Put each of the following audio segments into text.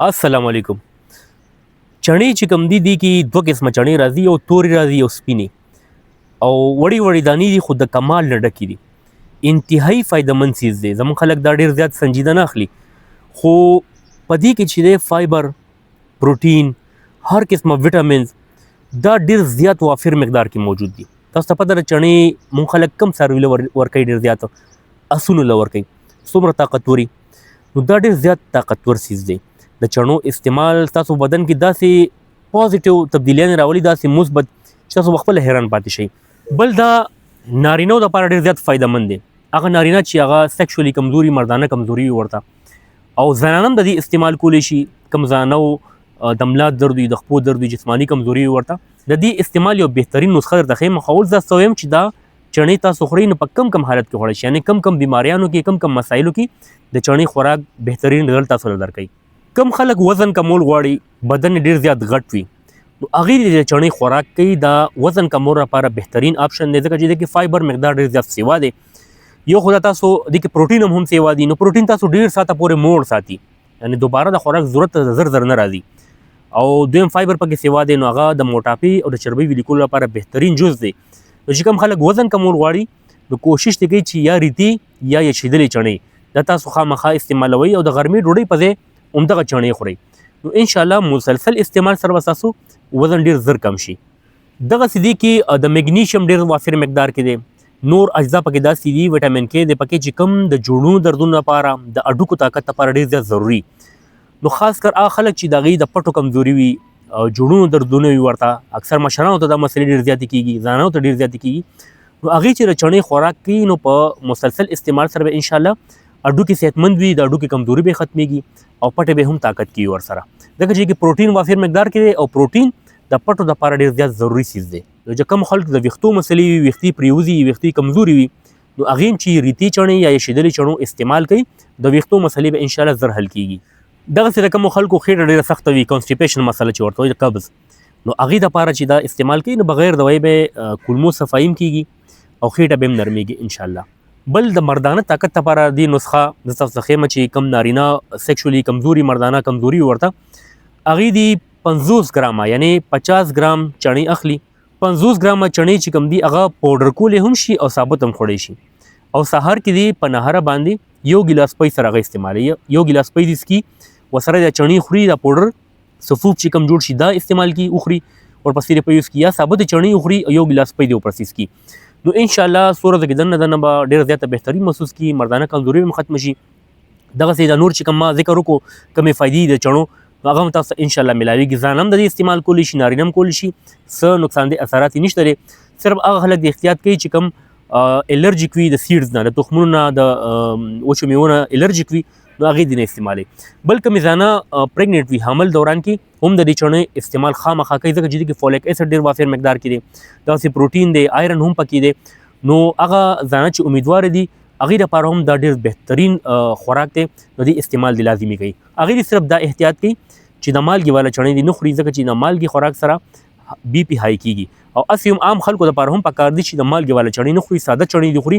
السلام علیکم. چڼې چې کوم دي کې دوه قسمه چڼې راځي، یو تورې راځي یو سپینې، او وړې وړې دانې دي خو د کمال نه ډکې دي. انتهایی فایدهمند څیز دی. زموږ خلک دا ډېر زیات سنجیده نه اخلي، خو په دې کې چې دی فایبر، پروټین، هر قسمه ویټامینز دا ډېر زیات وافر مقدار کې موجود دي. تاسو ته پته ده چڼې مونږ خلک کم څاروي له ورکوي، ډېر زیات اسونو له ورکوي، څومره طاقتوري. نو دا ډېر زیات طاقتور څیز دی. د چڼو استعمال تاسو بدن کې داسې پازیټیو تبدیلیانې راولي، داسې مثبت چې تاسو به خپله حیران پاتې شئ. بل دا نارینهو دپاره ډېر زیات فایدهمند دی. هغه نارینه چې هغه سیکشولي کمزوري، مردانه کمزوري وي ورته، او زنانه هم د دې استعمال کولی شي. کم زنانو د ملا درد وي، د خپو درد وي، جسماني کمزوري وي ورته، د دې استعمال یو بهترین نسخه درته ښیم. خو اوس دا وایم چې دا چڼې تاسو خورئ نو په کم حالت کې خوړی شي، یعنې کم بیماریانو کې، کم مسایلو کې د چڼې خوراک بهترین رزلټ تاسو له درکوي. کم خلک وزن کمول غواړي، بدن ډېر زیات غټ وي، نو هغې د چڼې خوراک کوي. دا وزن کمول لپاره بهترین آپشن دی، ځکه چې دې کې فایبر مقدار ډېر زیات سیوا دی. یو خو دا تاسو دې کې پروټین هم سیوا دي، نو پروټین تاسو ډېر ساعته پورې موړ ساتي، یعنې دوباره د خوراک ضرورت ته زر نه راځي. او دویم فایبر پکې سیوا دی، نو هغه د موټاپي او د چربۍ ویلي کولو لپاره بهترین جز دی. نو چې کوم خلک وزن کمول غواړي، نو کوشش دې کوي چې یا ریتي یا یې چڼې دا تاسو خامخا استعمالوئ، او د غرمې ډوډۍ په ځای همدغه چڼې خورئ. نو انشاءالله مسلسل استعمال سره به ستاسو وزن ډېر زر کم شي. دغسې دې کې د میګنیشیم ډېر وافر مقدار کې دی. نور اجزا پکې داسې دي، ویټامین کې دی پکې چې کوم د جوړونو دردونو لپاره، د هډوکو طاقت لپاره ډېر زیات ضروري. نو خاص کر هغه خلک چې د هغوی د پټو کمزوري وي، جوړونو دردونه وي ورته، اکثر مشرانو ته دا مسلې ډېر زیاتې کېږي، زنانو ته ډېر زیاتې کېږي. نو هغې چې د چڼې خوراک کوي، نو په مسلسل استعمال سره به انشاءالله هډوکي صحتمند وي، د هډوکي کمزوري به ختمېږي، او پټې به هم طاقت کېږي ورسره. ځکه چې کې پروټین وافر مقدار کې دی، او پروټین د پټو دپاره ډېر زیات ضروري څیز دی. نو چې کوم خلک د ویښتو مسلې وي، ویښتې پرېوځي، ویښتې کمزوري وي، نو هغې هم چې ریتي چڼې یا یې چڼو استعمال کوي، د ویښتو مسلې به انشاءالله زر حل کېږي. دغسې د کومو خلکو خېټه ډېره سخته وي، کانسټیپیشن مسله چې ورته وایي، د قبض، نو هغې دپاره چې دا استعمال کوي، نو بغیر دوایي به کولمو صفایي هم کېږي او خېټه به هم نرمېږي انشاءالله. بل د مردانه طاقت لپاره دې نسخه زه تاسو ته ښیم چې کوم نارینه سیکشولي کمزوري، مردانه کمزوري ورته، هغې دې 50 ګرامه یعنې 50 ګرام چڼې اخلي. 50 ګرامه چڼې چې کوم دي هغه پاوډر کولی هم شي او ثابت هم خوړی شي. او سهار کې دې په نهاره باندې یو ګیلاس پی سره هغه استعمالوي، یو ګیلاس پی دې څکي، ورسره د چڼې خوري، دا پاوډر صفوف چې کوم جوړ شي دا استعمال کړي، وخوري، ورپسې دې پی یوز کړي، یا ثابت چڼې وخوري او یو ګیلاس پی دې ورپسې څکي. نو انشاءالله څو ورځې کې دننه به ډېر زیاته بهتري محسوس کړي، مردانه کمزوري هم ختمه شي. دغسې د نور چې کوم ما ذکر وکړو، کومې فایدې د چڼو، هغه هم تاسو ته انشاءالله میلاویږي. ځان هم د دې استعمال کولی شي، نارینه هم کولی شي، څه نقصاندې اثرات یې نشته دی. صرف هغه خلک د احتیاط کوي چې کوم الرجیک وي، د سیډز نه، د تخمونو نه، د وچو میوو نه الرجیک وي، نو هغې دې نه استعمالوي. بل کومې زانه پریګننټ وي، حامل دوران کې هم د دې چڼې استعمال خامخا کوي، ځکه چې دې کې فولیک اسید ډېر وافر مقدار کې دی، داسې پروټین دی، آیرن هم پکې دی. نو هغه زانه چې امیدواره دي، هغې لپاره هم دا ډېر بهترین خوراک دی، نو دې استعمال دې لازمي کوي. هغې دې صرف دا احتیاط کوي چې د مالګې والا چڼې دې نه خوري، ځکه چې د مالګې خوراک سره بي پي های کېږي. او هسې هم عام خلکو دپاره هم پکار دي چې د مالګې والا چڼې نه خوري، ساده چڼې دې خوري،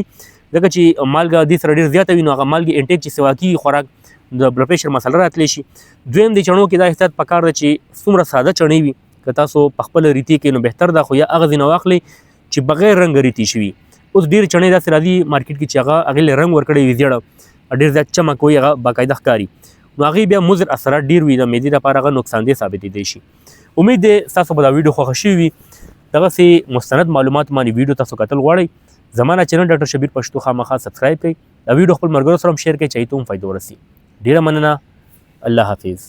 ځکه چې مالګه دې سره ډېر زیاته وي، نو هغه مالګې انټیک چې سوا کېږي خوراک، د بلډ پریشر مسله راتلی شي. دویم د چڼو کې دا احتیاط پکار ده چې څومره ساده چڼې وي، که تاسو په خپله ریتي کوئ نو بهتر ده، خو یا هغه ځینې واخلئ چې بغیر رنګه ریتي شوي. اوس ډېرې چڼې داسې راځي مارکیټ کې چې هغې له رنګ ورکړی وي، زیړه ډېر زیات چمک وي، هغه باقاعده ښکاري، نو هغې بیا مضر اثرات ډېر وي، د معدې لپاره هغه نقصاندې ثابتېدی شي. امید دی ستاسو به دا ویډیو خوښه شوي وي. دغسې مستند معلومات باندې ویډیو تاسو کتل غواړئ، زما چینل ډاکټر شبیر پښتو خامخا سبسکرایب کړئ، دا ویډیو خپل ملګرو سره هم شیر کړئ چې هغوی ته هم فایده ورسي. ډېره مننه، الله حافظ.